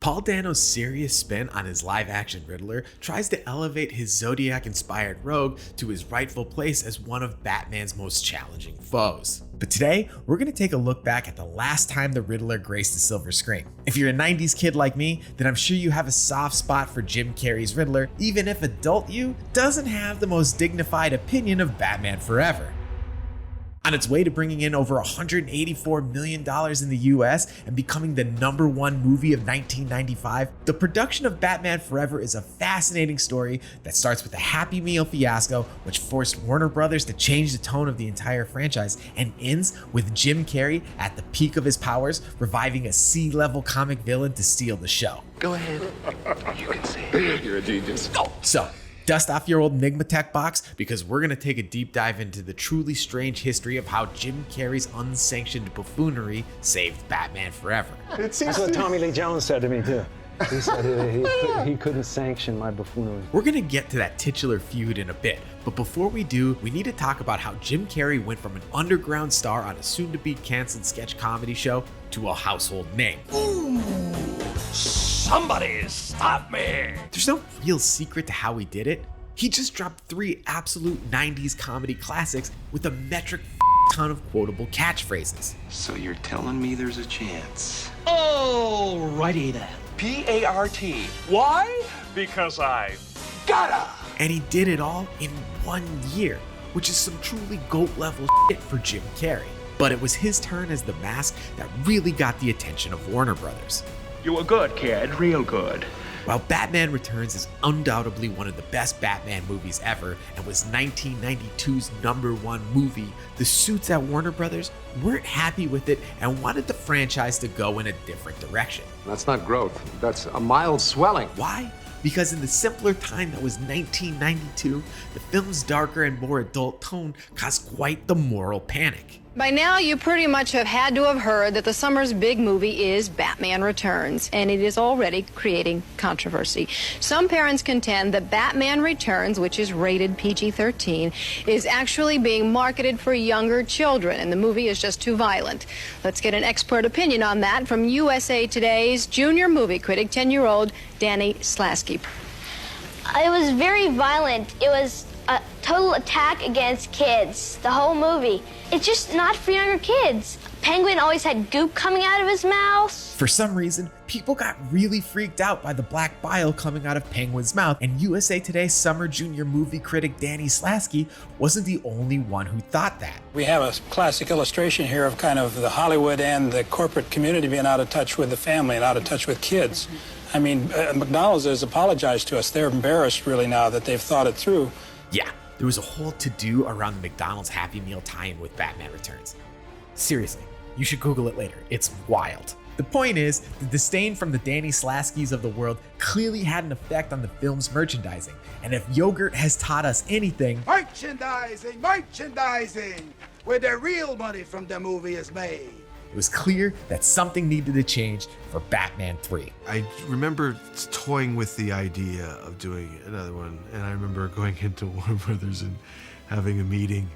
Paul Dano's serious spin on his live-action Riddler tries to elevate his Zodiac-inspired rogue to his rightful place as one of Batman's most challenging foes. But today, we're going to take a look back at the last time the Riddler graced the silver screen. If you're a 90s kid like me, then I'm sure you have a soft spot for Jim Carrey's Riddler, even if adult you doesn't have the most dignified opinion of Batman Forever. On its way to bringing in over $184 million in the US and becoming the #1 movie of 1995, the production of Batman Forever is a fascinating story that starts with a Happy Meal fiasco, which forced Warner Brothers to change the tone of the entire franchise, and ends with Jim Carrey at the peak of his powers, reviving a C-level comic villain to steal the show. Go ahead. You can say it. You're a genius. So, dust off your old Enigma Tech box, because we're going to take a deep dive into the truly strange history of how Jim Carrey's unsanctioned buffoonery saved Batman Forever. That's what Tommy Lee Jones said to me too. He said he couldn't sanction my buffoonery. We're going to get to that titular feud in a bit, but before we do, we need to talk about how Jim Carrey went from an underground star on a soon-to-be canceled sketch comedy show to a household name. Ooh, somebody stop me! There's no real secret to how he did it. He just dropped 3 absolute 90s comedy classics with a metric ton of quotable catchphrases. So you're telling me there's a chance? Alrighty then. P-A-R-T. Why? Because I gotta! And he did it all in 1 year, which is some truly GOAT-level shit for Jim Carrey. But it was his turn as the Mask that really got the attention of Warner Brothers. You were good, kid. Real good. While Batman Returns is undoubtedly one of the best Batman movies ever and was 1992's #1 movie, the suits at Warner Brothers weren't happy with it and wanted the franchise to go in a different direction. That's not growth. That's a mild swelling. Why? Because in the simpler time that was 1992, the film's darker and more adult tone caused quite the moral panic. By now, you pretty much have had to have heard that the summer's big movie is Batman Returns, and it is already creating controversy. Some parents contend that Batman Returns, which is rated PG-13, is actually being marketed for younger children, and the movie is just too violent. Let's get an expert opinion on that from USA Today's junior movie critic, 10-year-old Danny Slasky. It was very violent. It was a total attack against kids, the whole movie. It's just not for younger kids. Penguin always had goop coming out of his mouth. For some reason, people got really freaked out by the black bile coming out of Penguin's mouth, and USA Today's summer junior movie critic Danny Slasky wasn't the only one who thought that. We have a classic illustration here of kind of the Hollywood and the corporate community being out of touch with the family and out of touch with kids. I mean, McDonald's has apologized to us. They're embarrassed really now that they've thought it through. Yeah, there was a whole to-do around the McDonald's Happy Meal tie-in with Batman Returns. Seriously, you should Google it later. It's wild. The point is, the disdain from the Danny Slaskys of the world clearly had an effect on the film's merchandising. And if yogurt has taught us anything, merchandising, where the real money from the movie is made. it was clear that something needed to change for Batman 3. I remember toying with the idea of doing another one, and I remember going into Warner Brothers and having a meeting.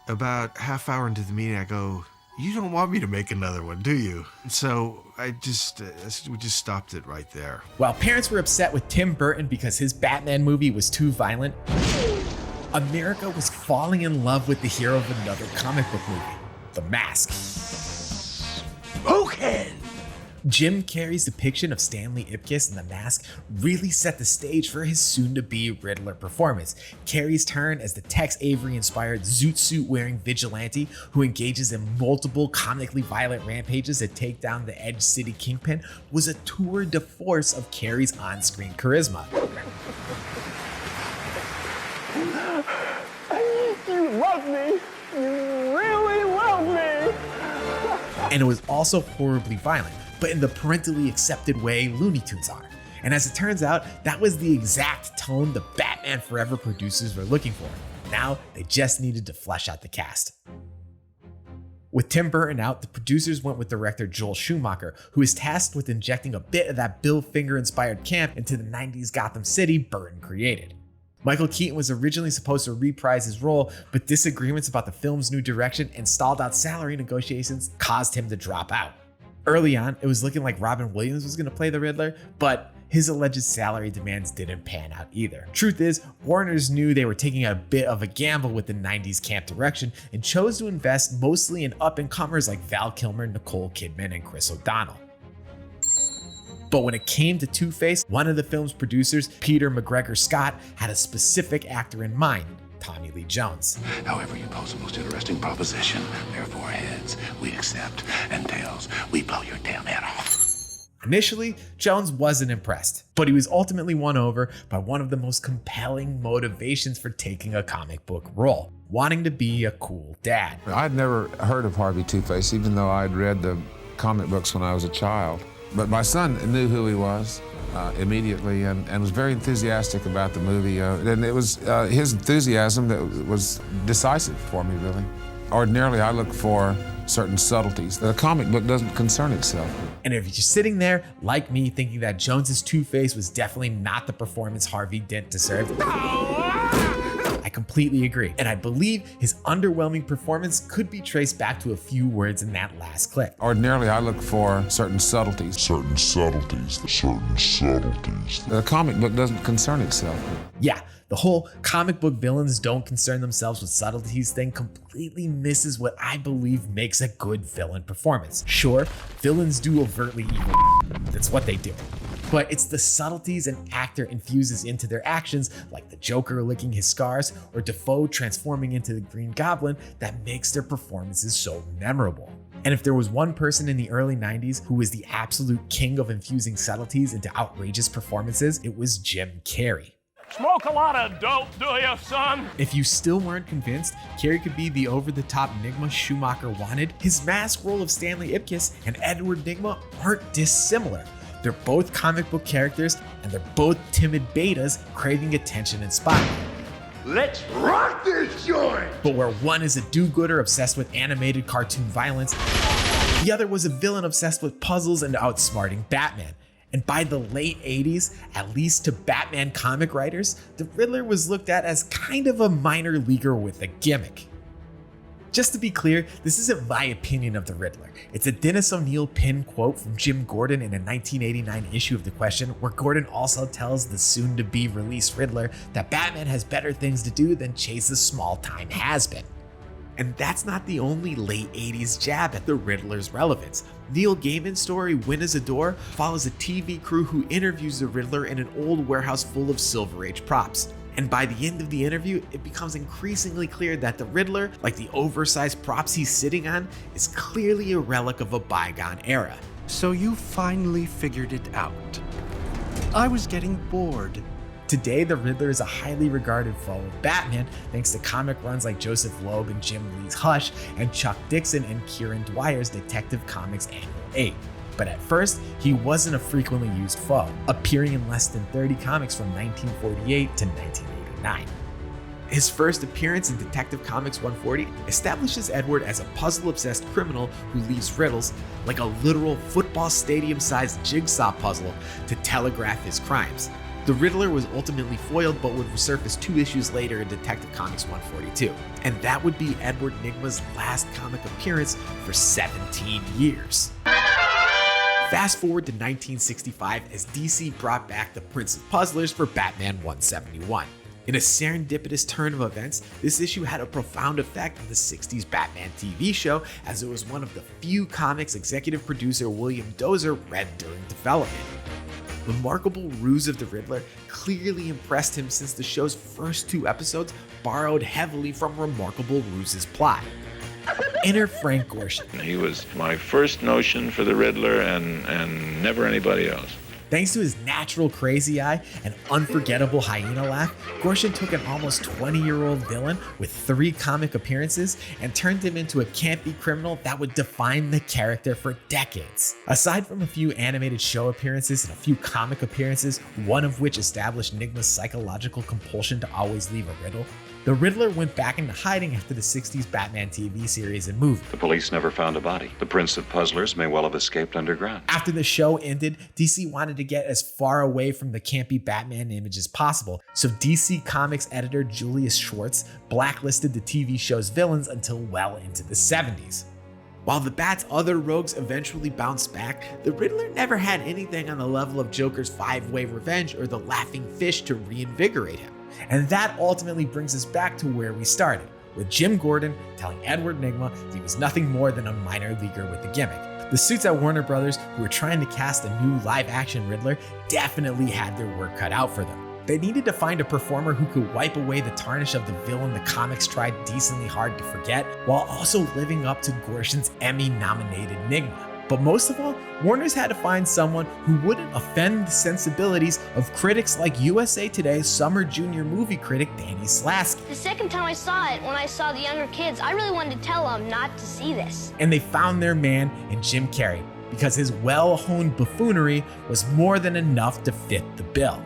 About half hour into the meeting, I go, "You don't want me to make another one, do you?" So we just stopped it right there. While parents were upset with Tim Burton because his Batman movie was too violent, America was falling in love with the hero of another comic book movie, The Mask. Okay. Jim Carrey's depiction of Stanley Ipkiss in The Mask really set the stage for his soon-to-be Riddler performance. Carrey's turn as the Tex Avery-inspired zoot suit-wearing vigilante who engages in multiple comically violent rampages to take down the Edge City Kingpin was a tour de force of Carrey's on-screen charisma. You love me. You really love me. And it was also horribly violent, but in the parentally accepted way Looney Tunes are. And as it turns out, that was the exact tone the Batman Forever producers were looking for. Now, they just needed to flesh out the cast. With Tim Burton out, the producers went with director Joel Schumacher, who is tasked with injecting a bit of that Bill Finger-inspired camp into the 90s Gotham City Burton created. Michael Keaton was originally supposed to reprise his role, but disagreements about the film's new direction and stalled out salary negotiations caused him to drop out. Early on, it was looking like Robin Williams was going to play the Riddler, but his alleged salary demands didn't pan out either. Truth is, Warner's knew they were taking a bit of a gamble with the 90s camp direction and chose to invest mostly in up-and-comers like Val Kilmer, Nicole Kidman, and Chris O'Donnell. But when it came to Two-Face, one of the film's producers, Peter McGregor Scott, had a specific actor in mind: Tommy Lee Jones. However, you pose a most interesting proposition. Therefore, heads, we accept, and tails, we blow your damn head off. Initially, Jones wasn't impressed, but he was ultimately won over by one of the most compelling motivations for taking a comic book role: wanting to be a cool dad. I'd never heard of Harvey Two-Face, even though I'd read the comic books when I was a child. But my son knew who he was immediately and was very enthusiastic about the movie. And it was his enthusiasm that was decisive for me, really. Ordinarily, I look for certain subtleties that a comic book doesn't concern itself with. And if you're sitting there, like me, thinking that Jones's Two-Face was definitely not the performance Harvey Dent deserved, I completely agree. And I believe his underwhelming performance could be traced back to a few words in that last clip. Ordinarily, I look for certain subtleties. That a comic book doesn't concern itself with. Yeah, the whole comic book villains don't concern themselves with subtleties thing completely misses what I believe makes a good villain performance. Sure, villains do overtly evil. That's what they do. But it's the subtleties an actor infuses into their actions, like the Joker licking his scars or Defoe transforming into the Green Goblin, that makes their performances so memorable. And if there was one person in the early 90s who was the absolute king of infusing subtleties into outrageous performances, it was Jim Carrey. Smoke a lot of dope, do you, son? If you still weren't convinced Carrey could be the over-the-top Nigma Schumacher wanted, his mask role of Stanley Ipkiss and Edward Nigma aren't dissimilar. They're both comic book characters, and they're both timid betas craving attention and spotlight. Let's rock this joint! But where one is a do-gooder obsessed with animated cartoon violence, the other was a villain obsessed with puzzles and outsmarting Batman. And by the late 80s, at least to Batman comic writers, the Riddler was looked at as kind of a minor leaguer with a gimmick. Just to be clear, this isn't my opinion of the Riddler. It's a Dennis O'Neil pinned quote from Jim Gordon in a 1989 issue of The Question, where Gordon also tells the soon-to-be released Riddler that Batman has better things to do than chase a small-time has-been. And that's not the only late 80s jab at the Riddler's relevance. Neil Gaiman's story, Win as a Door, follows a TV crew who interviews the Riddler in an old warehouse full of Silver Age props. And by the end of the interview, it becomes increasingly clear that the Riddler, like the oversized props he's sitting on, is clearly a relic of a bygone era. So you finally figured it out. I was getting bored. Today, the Riddler is a highly regarded foe of Batman thanks to comic runs like Joseph Loeb and Jim Lee's Hush and Chuck Dixon and Kieran Dwyer's Detective Comics Annual 8. But at first, he wasn't a frequently used foe, appearing in less than 30 comics from 1948 to 1989. His first appearance in Detective Comics 140 establishes Edward as a puzzle-obsessed criminal who leaves riddles, like a literal football stadium-sized jigsaw puzzle, to telegraph his crimes. The Riddler was ultimately foiled but would resurface 2 issues later in Detective Comics 142, and that would be Edward Nigma's last comic appearance for 17 years. Fast forward to 1965 as DC brought back the Prince of Puzzlers for Batman 171. In a serendipitous turn of events, this issue had a profound effect on the 60s Batman TV show, as it was one of the few comics executive producer William Dozer read during development. The remarkable ruse of the Riddler clearly impressed him, since the show's first 2 episodes borrowed heavily from Remarkable Ruse's plot. Enter Frank Gorshin. He was my first notion for the Riddler and never anybody else. Thanks to his natural crazy eye and unforgettable hyena laugh, Gorshin took an almost 20-year-old villain with 3 comic appearances and turned him into a campy criminal that would define the character for decades. Aside from a few animated show appearances and a few comic appearances, one of which established Nigma's psychological compulsion to always leave a riddle, the Riddler went back into hiding after the 60s Batman TV series and movie. The police never found a body. The Prince of Puzzlers may well have escaped underground. After the show ended, DC wanted to get as far away from the campy Batman image as possible, so DC Comics editor Julius Schwartz blacklisted the TV show's villains until well into the 70s. While the Bat's other rogues eventually bounced back, the Riddler never had anything on the level of Joker's 5-way revenge or the laughing fish to reinvigorate him. And that ultimately brings us back to where we started, with Jim Gordon telling Edward Nygma he was nothing more than a minor leaguer with the gimmick. The suits at Warner Brothers, who were trying to cast a new live-action Riddler, definitely had their work cut out for them. They needed to find a performer who could wipe away the tarnish of the villain the comics tried decently hard to forget, while also living up to Gorshin's Emmy-nominated Nygma. But most of all, Warner's had to find someone who wouldn't offend the sensibilities of critics like USA Today's summer junior movie critic Danny Slasky. The second time I saw it, when I saw the younger kids, I really wanted to tell them not to see this. And they found their man in Jim Carrey, because his well-honed buffoonery was more than enough to fit the bill.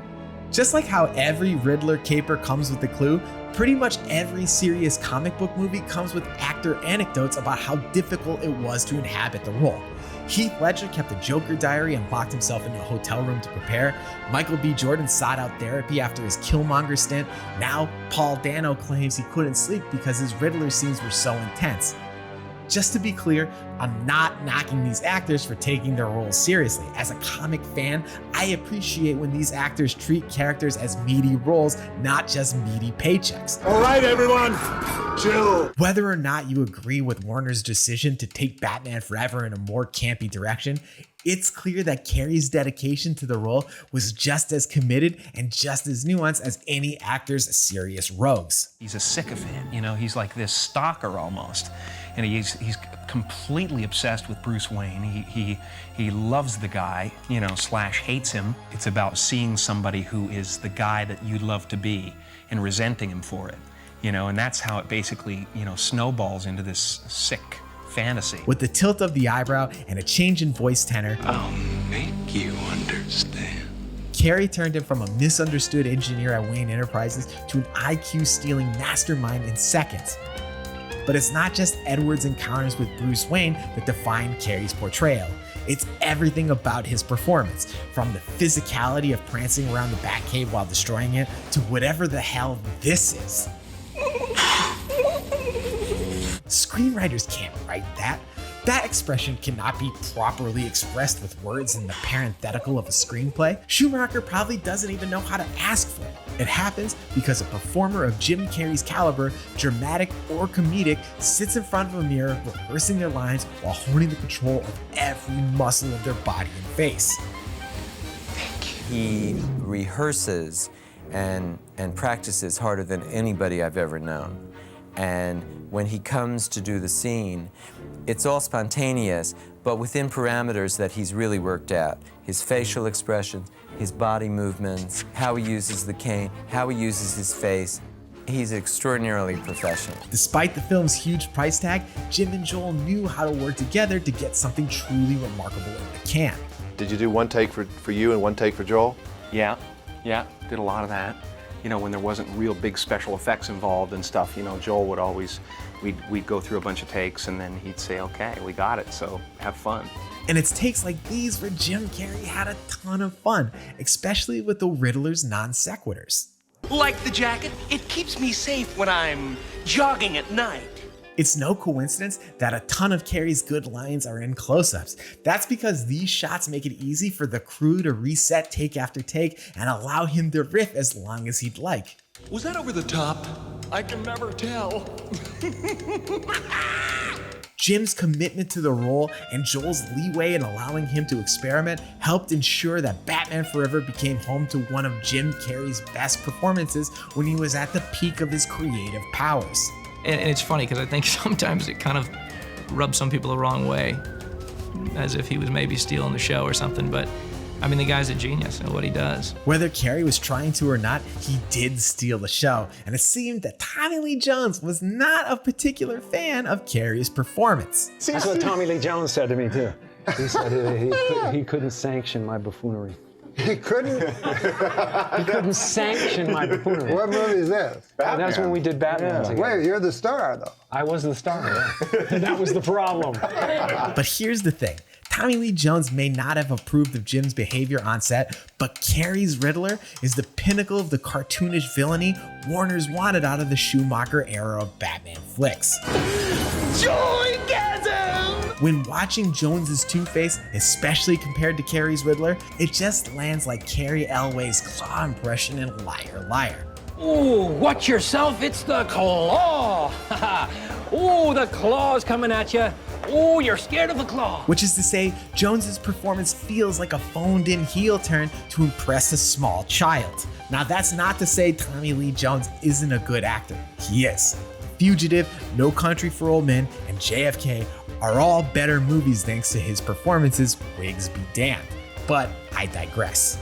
Just like how every Riddler caper comes with a clue, pretty much every serious comic book movie comes with actor anecdotes about how difficult it was to inhabit the role. Heath Ledger kept a Joker diary and locked himself into a hotel room to prepare. Michael B. Jordan sought out therapy after his Killmonger stint. Now, Paul Dano claims he couldn't sleep because his Riddler scenes were so intense. Just to be clear, I'm not knocking these actors for taking their roles seriously. As a comic fan, I appreciate when these actors treat characters as meaty roles, not just meaty paychecks. All right, everyone, chill. Whether or not you agree with Warner's decision to take Batman Forever in a more campy direction, it's clear that Carrey's dedication to the role was just as committed and just as nuanced as any actor's serious rogues. He's a sycophant, you know, he's like this stalker almost. And he's completely obsessed with Bruce Wayne. He loves the guy, you know, / hates him. It's about seeing somebody who is the guy that you'd love to be and resenting him for it, you know, and that's how it basically, you know, snowballs into this sick fantasy. With the tilt of the eyebrow and a change in voice tenor, I'll make you understand. Carrey turned him from a misunderstood engineer at Wayne Enterprises to an IQ-stealing mastermind in seconds. But it's not just Edward's encounters with Bruce Wayne that define Carrey's portrayal. It's everything about his performance, from the physicality of prancing around the Batcave while destroying it, to whatever the hell this is. Screenwriters can't write that. That expression cannot be properly expressed with words in the parenthetical of a screenplay. Schumacher probably doesn't even know how to ask for it. It happens because a performer of Jim Carrey's caliber, dramatic or comedic, sits in front of a mirror rehearsing their lines while holding the control of every muscle of their body and face. He rehearses and practices harder than anybody I've ever known. And when he comes to do the scene, it's all spontaneous, but within parameters that he's really worked out. His facial expressions, his body movements, how he uses the cane, how he uses his face. He's extraordinarily professional. Despite the film's huge price tag, Jim and Joel knew how to work together to get something truly remarkable in the can. Did you do one take for you and one take for Joel? Yeah, did a lot of that. You know, when there wasn't real big special effects involved and stuff, you know, Joel would always, we'd go through a bunch of takes and then he'd say, okay, we got it, so have fun. And it's takes like these where Jim Carrey had a ton of fun, especially with the Riddler's non sequiturs. Like the jacket, it keeps me safe when I'm jogging at night. It's no coincidence that a ton of Carrey's good lines are in close-ups. That's because these shots make it easy for the crew to reset take after take and allow him to riff as long as he'd like. Was that over the top? I can never tell. Jim's commitment to the role and Joel's leeway in allowing him to experiment helped ensure that Batman Forever became home to one of Jim Carrey's best performances when he was at the peak of his creative powers. And it's funny because I think sometimes it kind of rubs some people the wrong way, as if he was maybe stealing the show or something, but I mean, the guy's a genius at what he does. Whether Carrey was trying to or not, he did steal the show, and it seemed that Tommy Lee Jones was not a particular fan of Carrey's performance. That's what Tommy Lee Jones said to me, too. He said he couldn't sanction my buffoonery. He couldn't? He couldn't sanction my buffoonery. What movie is this? Batman. That's when we did Batman together. Wait, you're the star, though. I was the star, yeah. That was the problem. But here's the thing. Tommy Lee Jones may not have approved of Jim's behavior on set, but Carrey's Riddler is the pinnacle of the cartoonish villainy Warner's wanted out of the Schumacher era of Batman flicks. Joygasm! When watching Jones's Two-Face, especially compared to Carrey's Riddler, it just lands like Carrie Elway's claw impression in Liar Liar. Ooh, watch yourself, it's the claw! Ooh, the claw's coming at you. Ooh, you're scared of the claw. Which is to say, Jones's performance feels like a phoned-in heel turn to impress a small child. Now that's not to say Tommy Lee Jones isn't a good actor. He is. Fugitive, No Country for Old Men, and JFK are all better movies thanks to his performances, wigs be damned. But I digress.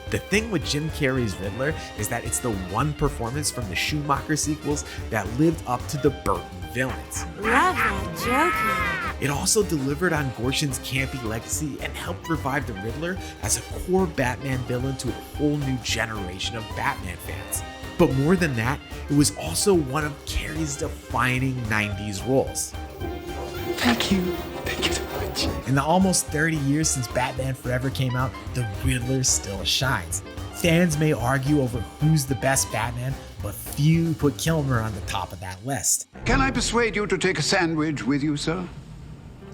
The thing with Jim Carrey's Riddler is that it's the one performance from the Schumacher sequels that lived up to the Burton villains. Love that joking. It also delivered on Gorshin's campy legacy and helped revive the Riddler as a core Batman villain to a whole new generation of Batman fans. But more than that, it was also one of Carrey's defining 90s roles. Thank you. Thank you so much. In the almost 30 years since Batman Forever came out, the Riddler still shines. Fans may argue over who's the best Batman, but few put Kilmer on the top of that list. Can I persuade you to take a sandwich with you, sir?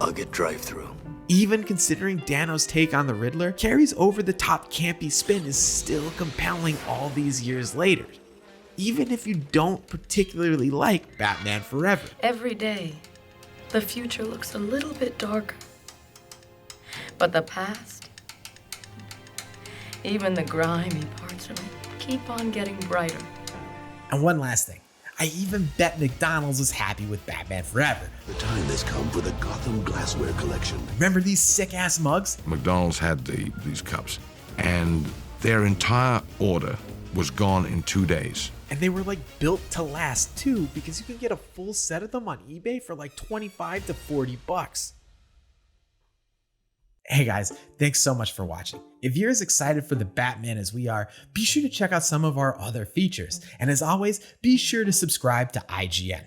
I'll get drive-through. Even considering Dano's take on the Riddler, Carrey's over-the-top campy spin is still compelling all these years later. Even if you don't particularly like Batman Forever. Every day, the future looks a little bit darker. But the past, even the grimy parts of it, keep on getting brighter. And one last thing. I even bet McDonald's was happy with Batman Forever. The time has come for the Gotham Glassware Collection. Remember these sick-ass mugs? McDonald's had these cups, and their entire order was gone in 2 days. And they were like built to last too, because you can get a full set of them on eBay for like 25 to 40 bucks. Hey guys, thanks so much for watching. If you're as excited for the Batman as we are, be sure to check out some of our other features. And as always, be sure to subscribe to IGN.